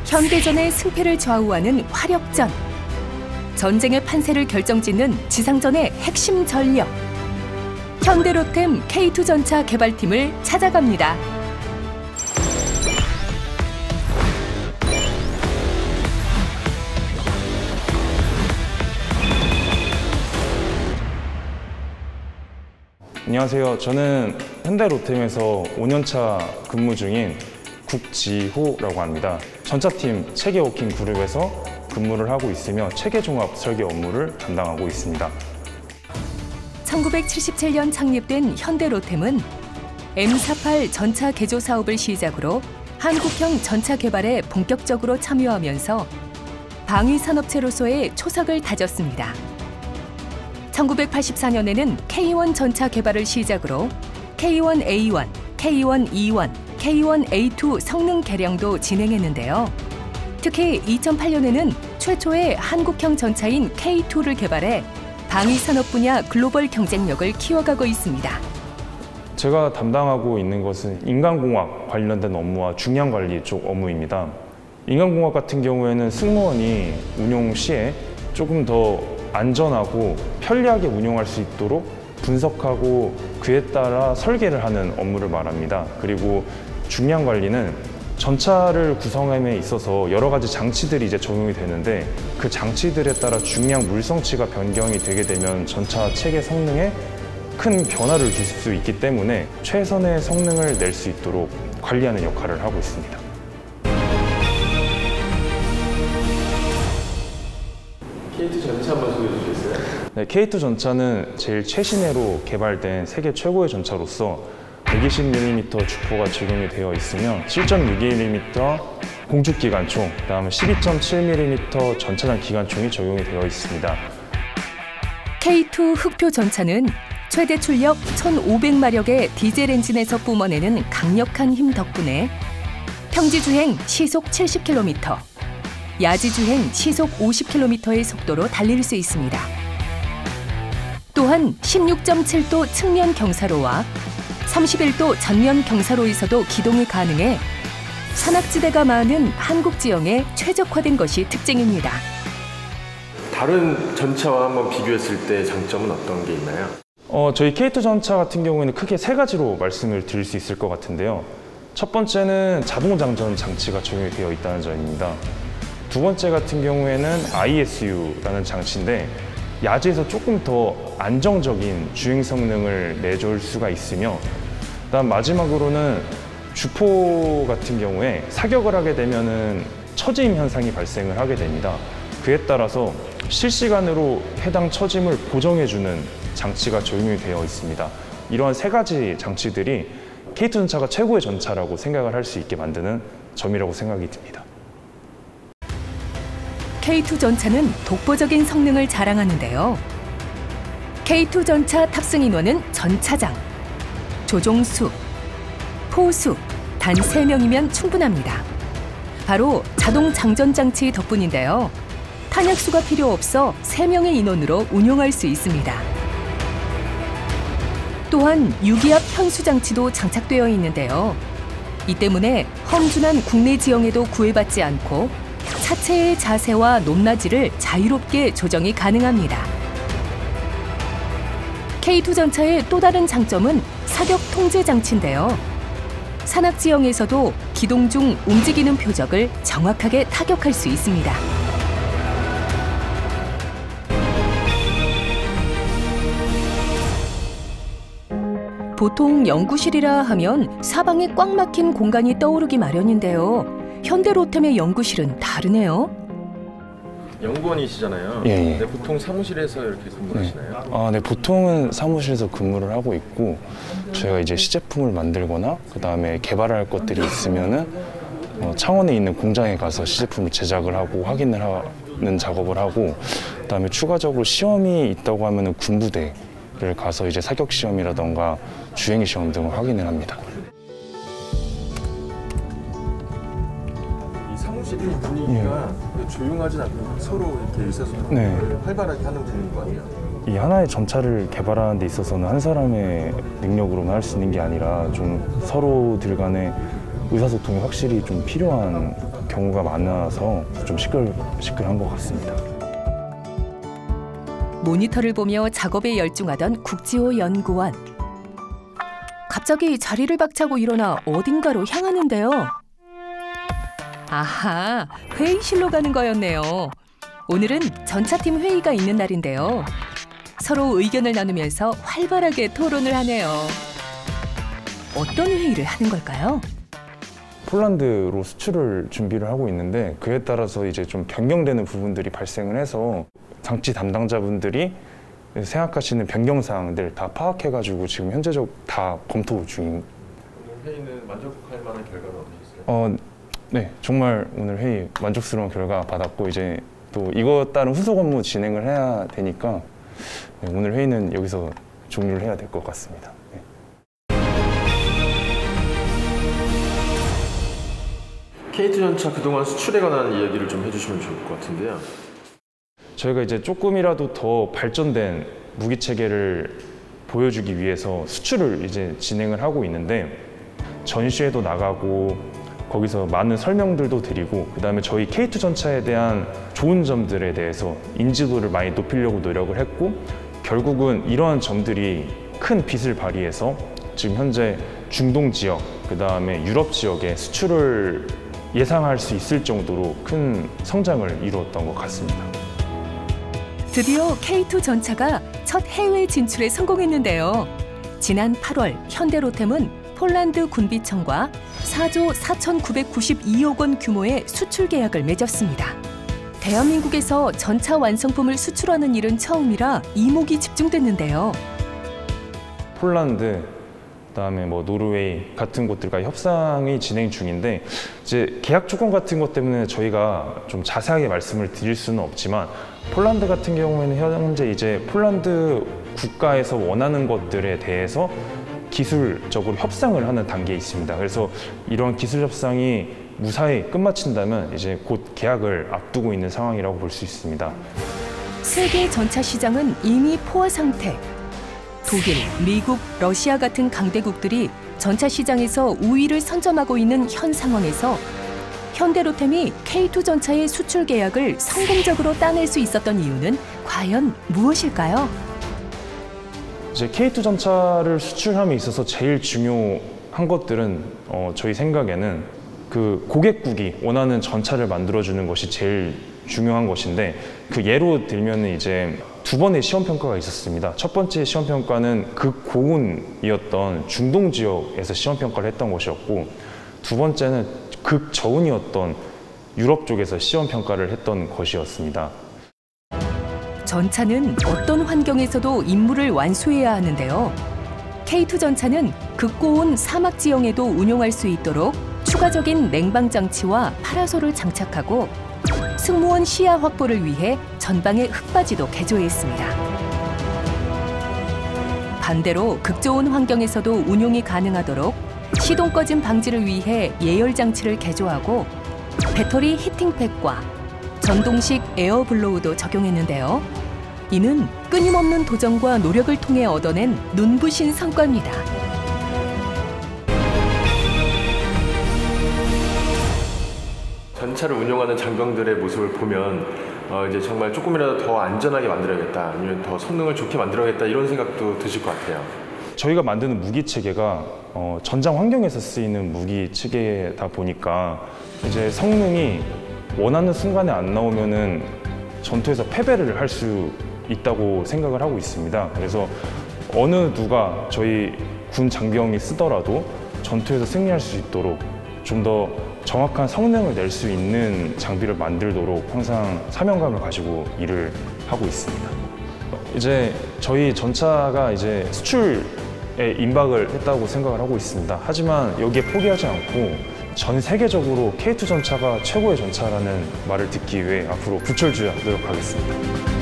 현대전의 승패를 좌우하는 화력전. 전쟁의 판세를 결정짓는 지상전의 핵심 전력. 현대로템 K2 전차 개발팀을 찾아갑니다. 안녕하세요. 저는 현대로템에서 5년차 근무 중인 국지호라고 합니다. 전차팀 체계워킹 그룹에서 근무를 하고 있으며 체계종합 설계 업무를 담당하고 있습니다. 1977년 창립된 현대로템은 M48 전차 개조 사업을 시작으로 한국형 전차 개발에 본격적으로 참여하면서 방위산업체로서의 초석을 다졌습니다. 1984년에는 K1 전차 개발을 시작으로 K1A1, K1E1, K1A2 성능 개량도 진행했는데요. 특히 2008년에는 최초의 한국형 전차인 K2를 개발해 방위산업 분야 글로벌 경쟁력을 키워가고 있습니다. 제가 담당하고 있는 것은 인간공학 관련된 업무와 중량관리 쪽 업무입니다. 인간공학 같은 경우에는 승무원이 운용 시에 조금 더 안전하고 편리하게 운용할 수 있도록 분석하고 그에 따라 설계를 하는 업무를 말합니다. 그리고 중량 관리는 전차를 구성함에 있어서 여러 가지 장치들이 이제 적용이 되는데 그 장치들에 따라 중량 물성치가 변경이 되게 되면 전차 체계 성능에 큰 변화를 줄 수 있기 때문에 최선의 성능을 낼 수 있도록 관리하는 역할을 하고 있습니다. K2 전차 한번 소개해 주시겠어요? 네, K2 전차는 제일 최신혜로 개발된 세계 최고의 전차로서 120mm 주포가 적용이 되어 있으며 7.62mm 공축기관총, 그다음에 12.7mm 전차장 기관총이 적용이 되어 있습니다. K2 흑표 전차는 최대 출력 1,500마력의 디젤 엔진에서 뿜어내는 강력한 힘 덕분에 평지 주행 시속 70km, 야지 주행 시속 50km의 속도로 달릴 수 있습니다. 또한 16.7도 측면 경사로와 31도 전면 경사로에서도 기동이 가능해 산악지대가 많은 한국 지형에 최적화된 것이 특징입니다. 다른 전차와 한번 비교했을 때 장점은 어떤 게 있나요? 저희 K2 전차 같은 경우에는 크게 세 가지로 말씀을 드릴 수 있을 것 같은데요. 첫 번째는 자동장전 장치가 적용이 되어 있다는 점입니다. 두 번째 같은 경우에는 ISU라는 장치인데 야지에서 조금 더 안정적인 주행 성능을 내줄 수가 있으며 그다음 마지막으로는 주포 같은 경우에 사격을 하게 되면은 처짐 현상이 발생을 하게 됩니다. 그에 따라서 실시간으로 해당 처짐을 보정해주는 장치가 적용이 되어 있습니다. 이러한 세 가지 장치들이 K2 전차가 최고의 전차라고 생각을 할 수 있게 만드는 점이라고 생각이 듭니다. K2 전차는 독보적인 성능을 자랑하는데요. K2 전차 탑승 인원은 전차장, 조종수, 포수 단 3명이면 충분합니다. 바로 자동 장전 장치 덕분인데요. 탄약수가 필요 없어 3명의 인원으로 운용할 수 있습니다. 또한 유기압 현수 장치도 장착되어 있는데요. 이 때문에 험준한 국내 지형에도 구애받지 않고 차체의 자세와 높낮이를 자유롭게 조정이 가능합니다. K2 전차의 또 다른 장점은 사격 통제 장치인데요. 산악 지형에서도 기동 중 움직이는 표적을 정확하게 타격할 수 있습니다. 보통 연구실이라 하면 사방에 꽉 막힌 공간이 떠오르기 마련인데요. 현대로템의 연구실은 다르네요. 연구원이시잖아요. 예. 네, 보통 사무실에서 이렇게 근무하시나요? 네, 보통은 사무실에서 근무를 하고 있고 저희가 이제 시제품을 만들거나 그다음에 개발할 것들이 있으면은 창원에 있는 공장에 가서 시제품을 제작을 하고 확인을 하는 작업을 하고 그다음에 추가적으로 시험이 있다고 하면은 군부대를 가서 이제 사격 시험이라던가 주행 시험 등을 확인을 합니다. 사무실이 분위기가 조용하진 않고 서로 이렇게 의사소통을 활발하게 하는 분위기인 거 아니에요? 이 하나의 전차를 개발하는 데 있어서는 한 사람의 능력으로만 할 수 있는 게 아니라 좀 서로들 간의 의사소통이 확실히 좀 필요한 경우가 많아서 좀 시끌시끌한 것 같습니다. 모니터를 보며 작업에 열중하던 국지호 연구원. 갑자기 자리를 박차고 일어나 어딘가로 향하는데요. 아하, 회의실로 가는 거였네요. 오늘은 전차팀 회의가 있는 날인데요. 서로 의견을 나누면서 활발하게 토론을 하네요. 어떤 회의를 하는 걸까요? 폴란드로 수출을 준비를 하고 있는데 그에 따라서 이제 좀 변경되는 부분들이 발생을 해서 장치 담당자분들이 생각하시는 변경 사항들 다 파악해가지고 지금 현재적 다 검토 중인. 오늘 회의는 만족할 만한 결과가 없으셨어요? 네, 정말 오늘 회의 만족스러운 결과 받았고 이제 또 이것 따른 후속 업무 진행을 해야 되니까 네, 오늘 회의는 여기서 종료를 해야 될 것 같습니다. 네. K2전차 그동안 수출에 관한 이야기를 좀 해주시면 좋을 것 같은데요. 저희가 이제 조금이라도 더 발전된 무기 체계를 보여주기 위해서 수출을 이제 진행을 하고 있는데 전시회도 나가고 거기서 많은 설명들도 드리고 그다음에 저희 K2 전차에 대한 좋은 점들에 대해서 인지도를 많이 높이려고 노력을 했고 결국은 이러한 점들이 큰 빛을 발휘해서 지금 현재 중동 지역 그다음에 유럽 지역에 수출을 예상할 수 있을 정도로 큰 성장을 이루었던 것 같습니다. 드디어 K2 전차가 첫 해외 진출에 성공했는데요. 지난 8월 현대로템은 폴란드 군비청과 4조 4,992억 원 규모의 수출 계약을 맺었습니다. 대한민국에서 전차 완성품을 수출하는 일은 처음이라 이목이 집중됐는데요. 폴란드, 그다음에 뭐 노르웨이 같은 곳들과 협상이 진행 중인데 이제 계약 조건 같은 것 때문에 저희가 좀 자세하게 말씀을 드릴 수는 없지만 폴란드 같은 경우에는 현재 이제 폴란드 국가에서 원하는 것들에 대해서 기술적으로 협상을 하는 단계에 있습니다. 그래서 이러한 기술 협상이 무사히 끝마친다면 이제 곧 계약을 앞두고 있는 상황이라고 볼 수 있습니다. 세계 전차 시장은 이미 포화 상태. 독일, 미국, 러시아 같은 강대국들이 전차 시장에서 우위를 선점하고 있는 현 상황에서 현대로템이 K2 전차의 수출 계약을 성공적으로 따낼 수 있었던 이유는 과연 무엇일까요? 이제 K2 전차를 수출함에 있어서 제일 중요한 것들은 저희 생각에는 그 고객국이 원하는 전차를 만들어주는 것이 제일 중요한 것인데 그 예로 들면은 이제 두 번의 시험 평가가 있었습니다. 첫 번째 시험 평가는 극고온이었던 중동 지역에서 시험 평가를 했던 것이었고 두 번째는 극저온이었던 유럽 쪽에서 시험 평가를 했던 것이었습니다. 전차는 어떤 환경에서도 임무를 완수해야 하는데요. K2 전차는 극고온 사막 지형에도 운용할 수 있도록 추가적인 냉방 장치와 파라솔을 장착하고 승무원 시야 확보를 위해 전방에 흙바지도 개조했습니다. 반대로 극저온 환경에서도 운용이 가능하도록 시동 꺼짐 방지를 위해 예열 장치를 개조하고 배터리 히팅팩과 전동식 에어블로우도 적용했는데요. 이는 끊임없는 도전과 노력을 통해 얻어낸 눈부신 성과입니다. 전차를 운용하는 장병들의 모습을 보면 이제 정말 조금이라도 더 안전하게 만들어야겠다, 아니면 더 성능을 좋게 만들어야겠다 이런 생각도 드실 것 같아요. 저희가 만드는 무기 체계가 전장 환경에서 쓰이는 무기 체계다 보니까 이제 성능이 원하는 순간에 안 나오면은 전투에서 패배를 할 수 있다고 생각을 하고 있습니다. 그래서 어느 누가 저희 군 장병이 쓰더라도 전투에서 승리할 수 있도록 좀 더 정확한 성능을 낼 수 있는 장비를 만들도록 항상 사명감을 가지고 일을 하고 있습니다. 이제 저희 전차가 이제 수출에 임박을 했다고 생각을 하고 있습니다. 하지만 여기에 포기하지 않고 전 세계적으로 K2 전차가 최고의 전차라는 말을 듣기 위해 앞으로 부철주야 노력하겠습니다.